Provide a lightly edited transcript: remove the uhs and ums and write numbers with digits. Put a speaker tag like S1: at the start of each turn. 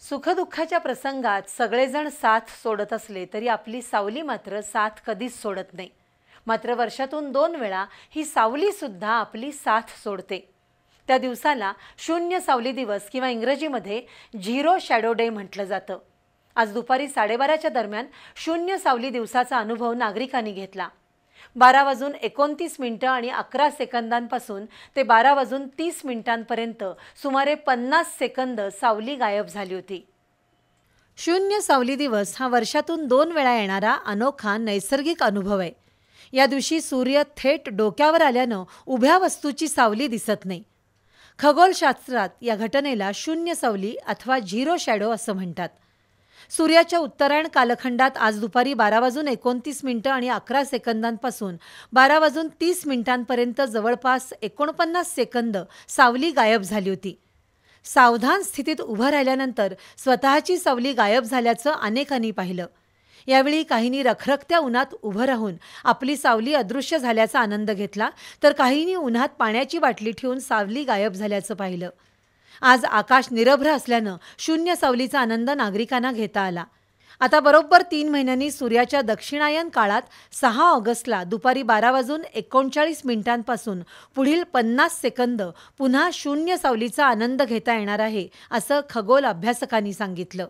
S1: सुखदुःखाच्या प्रसंगात सगळेजण साथ सोडत असले तरी आपली सावली मात्र साथ कधीच सोडत नाही। मात्र वर्षातून 2 वेळा ही सावली सुद्धा आपली साथ सोडते। त्या दिवसाला शून्य सावली दिवस किंवा इंग्रजीमध्ये झिरो शॅडो डे म्हटलं जातं। आज दुपारी 12:30च्या दरम्यान शून्य सावली दिवसाचा अनुभव नागरिकांनी घेतला। 12:29 आणि 11 सेकंदांपासून ते 12:30पर्यंत सुमारे 50 सेकंद सावली गायब झाली होती। शून्य सावली दिवस हा वर्षातून 2 वेळा येणारा अनोखा नैसर्गिक अनुभव आहे। या दिवशी सूर्य थेट डोक्यावर आल्यानं उभ्या वस्तूची सावली दिसत नाही। खगोलशास्त्रात या घटनेला शून्य सावली अथवा झिरो शॅडो असं म्हणतात। सूर्याच्या उत्तरायण कालखंडात आज दुपारी 12:29 आणि 11 सेकंदांपासून 12:30पर्यंत जवळपास 49 सेकंद सावली गायब झाली होती। सावधान स्थितीत उभं राहिल्यानंतर स्वतःची सावली गायब झाल्याचं अनेकांनी पाहिलं। यावेळी काहींनी रखरखत्या उन्हात उभं राहून आपली सावली अदृश्य झाल्याचा आनंद घेतला, तर काहींनी उन्हात पाण्याची बाटली ठेवून सावली गायब झाल्याचं पाहिलं। आज आकाश निरभ्र असल्यानं शून्य सावलीचा आनंद नागरिकांना घेता आला। आता बरोबर 3 महिन्यांनी सूर्याच्या दक्षिणायन काळात 6 ऑगस्टला दुपारी 12:39 पासून पुढील 50 सेकंद पुन्हा शून्य सावलीचा आनंद घेता येणार आहे, असं खगोल अभ्यासकांनी सांगितलं।